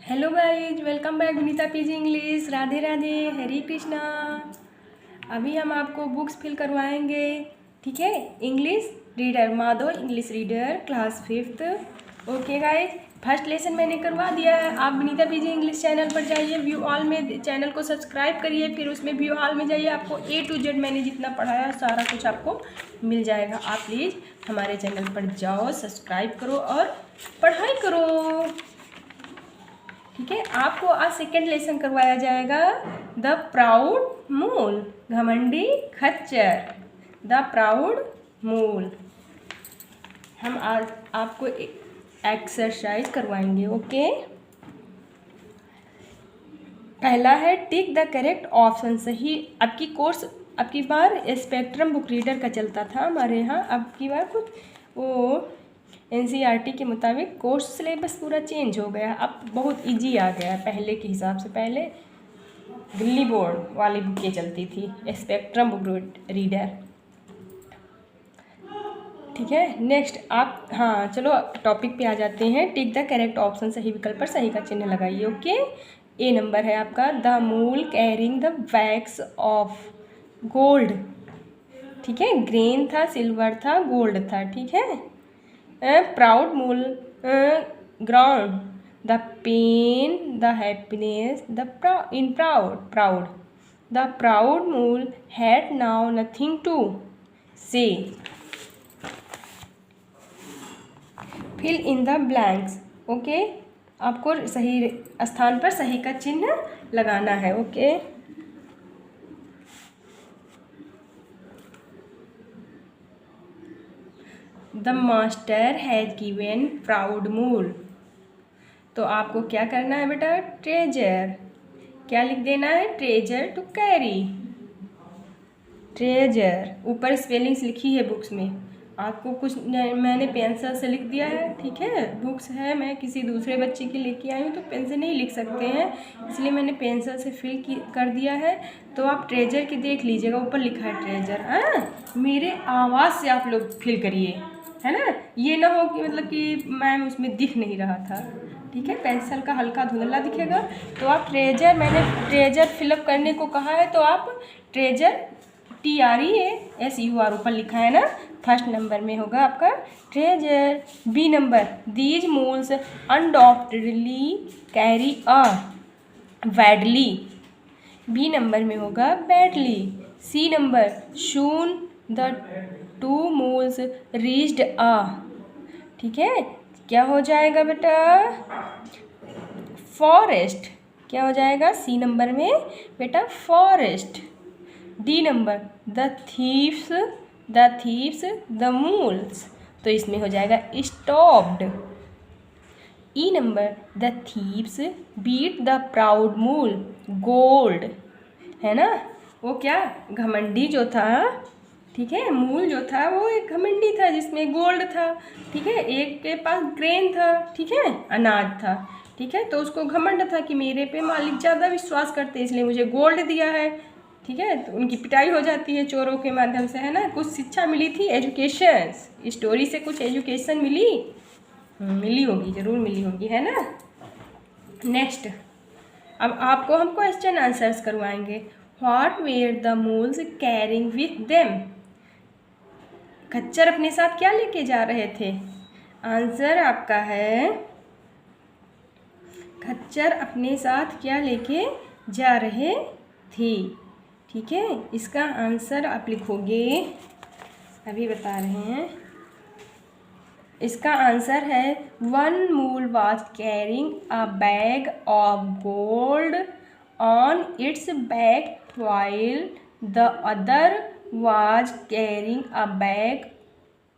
Hello guys, welcome back Vinita PG English. Radhe Radhe, Hare Krishna. अभी हम आपको बुक्स फिल करवाएंगे, ठीक है। English reader, Madhav English reader class 5th। Okay guys, first lesson मैंने करवा दिया है। आप विनीता पीजी इंग्लिश चैनल पर जाइए, व्यू ऑल में चैनल को सब्सक्राइब करिए, फिर उसमें व्यू ऑल में जाइए। आपको A to Z मैंने जितना पढ़ाया सारा कुछ आपको मिल जाएगा। आप प्लीज़ हमारे चैनल पर जाओ, सब्सक्राइब करो और पढ़ाई करो, ठीक है। आपको आज सेकेंड लेसन करवाया जाएगा, द प्राउड मूल, घमंडी खच्चर। द प्राउड मूल। हम आज आपको एक्सरसाइज करवाएंगे, ओके। पहला है टिक द करेक्ट ऑप्शन, सही। आपकी बार स्पेक्ट्रम बुक रीडर का चलता था हमारे यहाँ, अब की बार कुछ वो NCERT के मुताबिक कोर्स सिलेबस पूरा चेंज हो गया। अब बहुत इजी आ गया है पहले के हिसाब से। पहले दिल्ली बोर्ड वाली बुकें चलती थी, स्पेक्ट्रम बुक रीडर, ठीक है। नेक्स्ट आप, हाँ चलो टॉपिक पे आ जाते हैं। टिक द करेक्ट ऑप्शन, सही विकल्प पर सही का चिन्ह लगाइए, ओके। A नंबर है आपका, द मूल carrying the wax of gold, ठीक है। ग्रेन था, सिल्वर था, गोल्ड था, ठीक है। Proud mule ground, the pain the happiness the proud the proud mule had now nothing to say. Fill in the blanks, okay. आपको सही स्थान पर सही का चिन्ह लगाना है, okay. The master has given proud mule, तो आपको क्या करना है बेटा, ट्रेजर, क्या लिख देना है, ट्रेजर टू कैरी, ट्रेजर। ऊपर स्पेलिंग्स लिखी है बुक्स में, आपको कुछ मैंने पेंसिल से लिख दिया है, ठीक है। बुक्स है, मैं किसी दूसरे बच्चे की लेके आई हूँ तो पेन से नहीं लिख सकते हैं, इसलिए मैंने पेंसिल से फिल कर दिया है। तो आप ट्रेजर की देख लीजिएगा, ऊपर लिखा है ट्रेजर। हाँ, मेरे आवाज़ से आप लोग फिल करिए, है ना। ये ना हो कि मतलब कि मैम उसमें दिख नहीं रहा था, ठीक है। पेंसिल का हल्का धुंधला दिखेगा। तो आप ट्रेजर, मैंने ट्रेजर फिलअप करने को कहा है, तो आप ट्रेजर TREASUR ऊपर लिखा है ना, फर्स्ट नंबर में होगा आपका treasure. B number, these moles undoubtedly carry a badly, B number में होगा badly. C number, soon the two mules reached a, ठीक है। क्या हो जाएगा बेटा, फॉरेस्ट, क्या हो जाएगा C नंबर में बेटा, forest. D number, the thieves the mules, तो इसमें हो जाएगा stopped. E number, the thieves beat the proud mule, gold, है ना। वो क्या, घमंडी जो था, ठीक है, मूल जो था वो एक घमंडी था जिसमें गोल्ड था, ठीक है। एक के पास ग्रेन था, ठीक है, अनाज था, ठीक है। तो उसको घमंड था कि मेरे पे मालिक ज़्यादा विश्वास करते इसलिए मुझे गोल्ड दिया है, ठीक है। तो उनकी पिटाई हो जाती है चोरों के माध्यम से, है ना। कुछ शिक्षा मिली थी, एजुकेशन, स्टोरी से कुछ एजुकेशन मिली, मिली होगी, ज़रूर मिली होगी, है ना। नेक्स्ट, अब आपको हम क्वेश्चन आंसर्स करवाएंगे। What were the mules carrying with them, खच्चर अपने साथ क्या लेके जा रहे थे। आंसर आपका है, खच्चर अपने साथ क्या लेके जा रहे थे, ठीक है। इसका आंसर आप लिखोगे, अभी बता रहे हैं। इसका आंसर है, वन मूल was carrying a bag of gold on it's back while the other was carrying a bag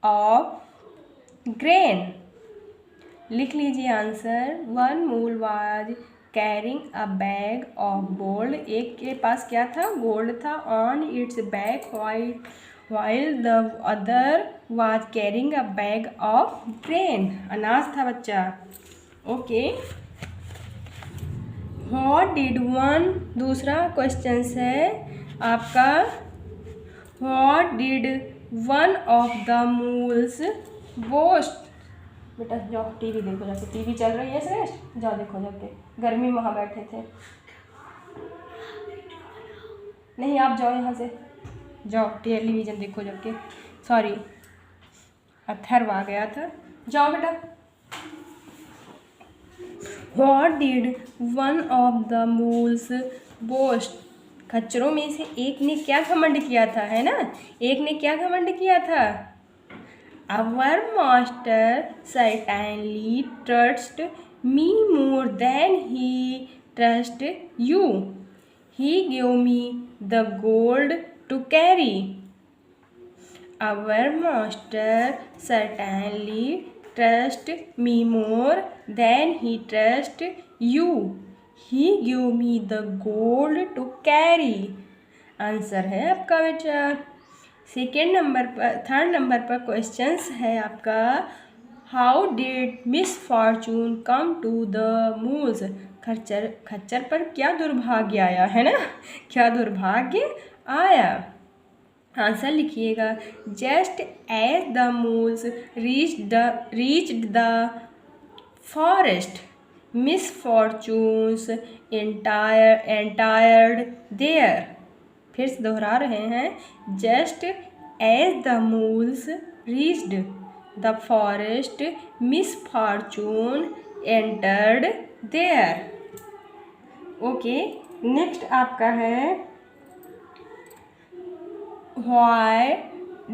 of grain. लिख लीजिए आंसर, वन मूल was carrying a bag of gold, एक के पास क्या था, गोल्ड था, on it's back while the other was carrying a bag of grain, अनाज था बच्चा, ओके। व्हाट डिड वन, दूसरा क्वेश्चन है आपका, what did one of the moles boast, बेटा जाओ टीवी देखो जाके, टीवी चल रही है श्रेष्ठ, जाओ देखो जाके, गर्मी में वहाँ बैठे थे। नहीं आप जाओ यहाँ से, जाओ टेलीविज़न देखो जाके। सॉरी अथर्व आ गया था, जाओ बेटा। What did one of the moles boast? खच्चरों में से एक ने क्या घमंड किया था, है ना, एक ने क्या घमंड किया था? Our master certainly trusted me more than he trusted you. He gave me the gold to carry. Our master certainly trusted me more than he trusted you. He gave me the gold to carry. Answer है आपका बेटा। Second number पर, third number पर questions है आपका, how did miss fortune come to the mules? खच्चर पर क्या दुर्भाग्य आया, है ना, क्या दुर्भाग्य आया? आंसर लिखिएगा, just as the mules reached the forest misfortunes entered there. फिर से दोहरा रहे हैं, just as the mules reached the forest misfortune entered there. Okay, next आपका है, Why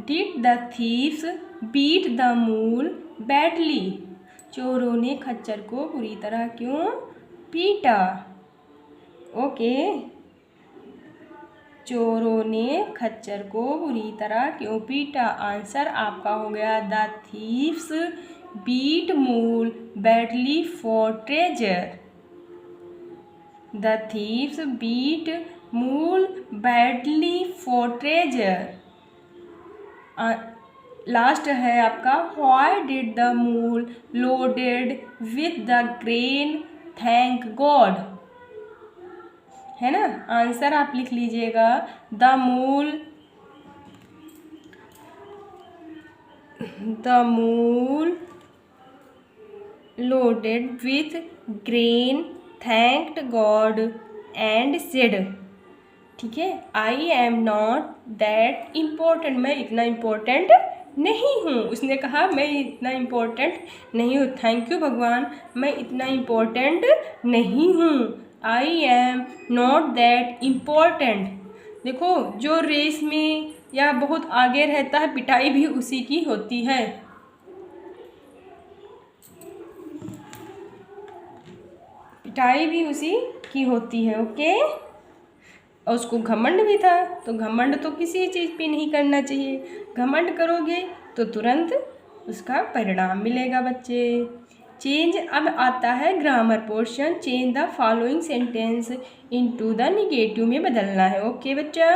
did the thieves beat the mule badly? चोरों ने खच्चर को बुरी तरह क्यों पीटा? ओके, चोरों ने खच्चर को बुरी तरह क्यों पीटा? आंसर आपका हो गया, the thieves beat mule badly for treasure. The thieves beat mule badly for treasure. Last है आपका, why did the mule loaded with the grain thank God, है ना। आंसर आप लिख लीजिएगा, the mule loaded with grain thanked God and said. ठीक है, I am not that important, मैं इतना इम्पोर्टेंट नहीं हूँ। उसने कहा मैं इतना इम्पोर्टेंट नहीं हूँ, थैंक यू भगवान, मैं इतना इम्पोर्टेंट नहीं हूँ। आई एम नॉट दैट इम्पोर्टेंट। देखो, जो रेस में या बहुत आगे रहता है, पिटाई भी उसी की होती है। पिटाई भी उसी की होती है। ओके, और उसको घमंड भी था, तो घमंड तो किसी चीज़ पे नहीं करना चाहिए। घमंड करोगे तो तुरंत उसका परिणाम मिलेगा बच्चे। चेंज, अब आता है grammar portion, change the following sentence into the negative में बदलना है। ओके बच्चा,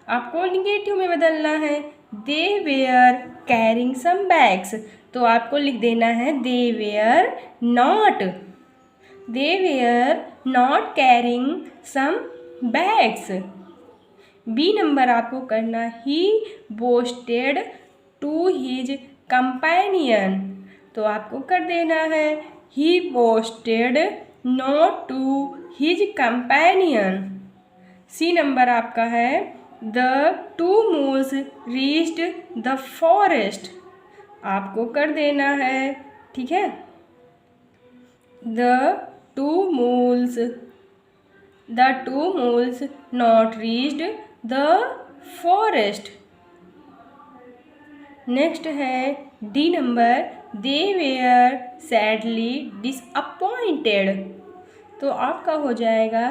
आपको निगेटिव में बदलना है। They were carrying some bags, तो आपको लिख देना है they were not carrying some bags. B number आपको करना, he boasted to his companion, तो आपको कर देना है he boasted not to his companion. C number आपका है, the two mules reached the forest, आपको कर देना है, ठीक है, the two mules not reached the forest। Next है D number, they were sadly disappointed, तो आपका हो जाएगा,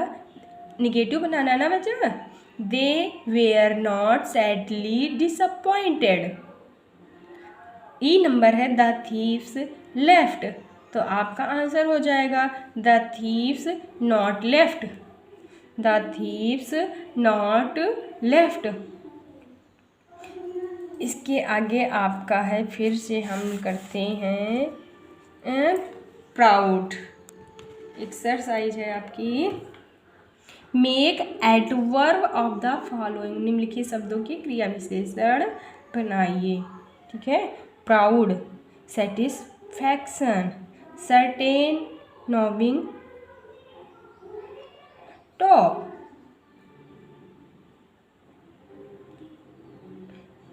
निगेटिव बनाना ना बच्चा, they were not sadly disappointed। E number है द थीव्स लेफ्ट, तो आपका आंसर हो जाएगा the thieves not left. The thieves not left. इसके आगे आपका है, फिर से हम करते हैं प्राउड एक्सरसाइज है आपकी। Make adverb of the following, निम्नलिखित शब्दों के क्रिया विशेषण बनाइए। ठीक है, proud, faction, certain, knowing, top.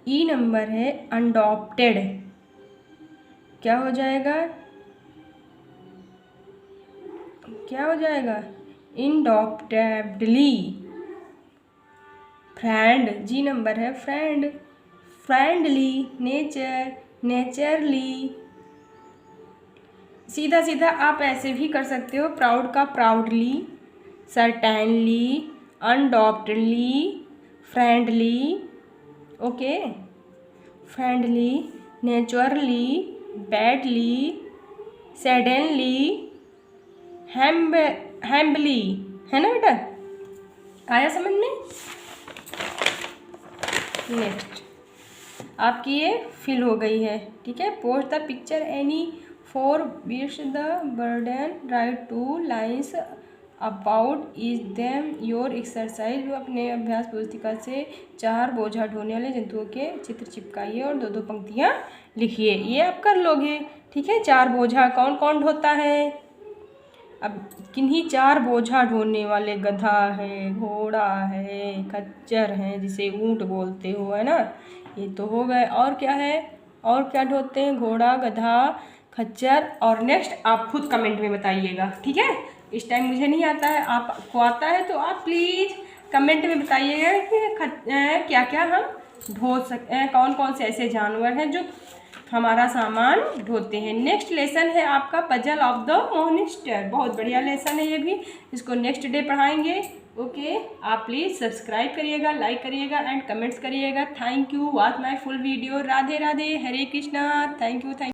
ई नंबर है अनडॉप्टेड, क्या हो जाएगा, क्या हो जाएगा, इंडॉप्टेबली। फ्रेंड, जी नंबर है फ्रेंड, फ्रेंडली। Nature, naturally. सीधा सीधा आप ऐसे भी कर सकते हो, प्राउड का proudly, certainly, undoubtedly, friendly, okay, friendly, naturally, badly, suddenly, humbly, है ना बेटा, आया समझ में। नेक्स्ट आपकी ये फिल हो गई है, ठीक है। Post the picture any four beats the burden, write two lines about is them your exercise. अपने अभ्यास पुस्तिका से 4 बोझा ढोने वाले जंतुओं के चित्र चिपकाइए और 2-2 पंक्तियाँ लिखिए। ये आप कर लोगे, ठीक है। 4 बोझा कौन कौन ढोता है, अब किन्हीं 4 बोझा ढोने वाले, गधा है, घोड़ा है, खच्चर है, जिसे ऊँट बोलते हो, है ना, ये तो हो गए। और क्या है, और क्या ढोते हैं, घोड़ा, गधा, खच्चर। और नेक्स्ट आप खुद कमेंट में बताइएगा, ठीक है। इस टाइम मुझे नहीं आता है, आपको आता है तो आप प्लीज़ कमेंट में बताइएगा कि क्या क्या हम ढो सकते हैं, कौन कौन से ऐसे जानवर हैं जो हमारा सामान ढोते हैं। नेक्स्ट लेसन है आपका पजल ऑफ द मॉन्स्टर, बहुत बढ़िया लेसन है ये भी, इसको नेक्स्ट डे पढ़ाएंगे। ओके, आप प्लीज़ सब्सक्राइब करिएगा, लाइक करिएगा एंड कमेंट्स करिएगा। Thank you, watch my full video. Radhe Radhe, Hare Krishna. Thank you.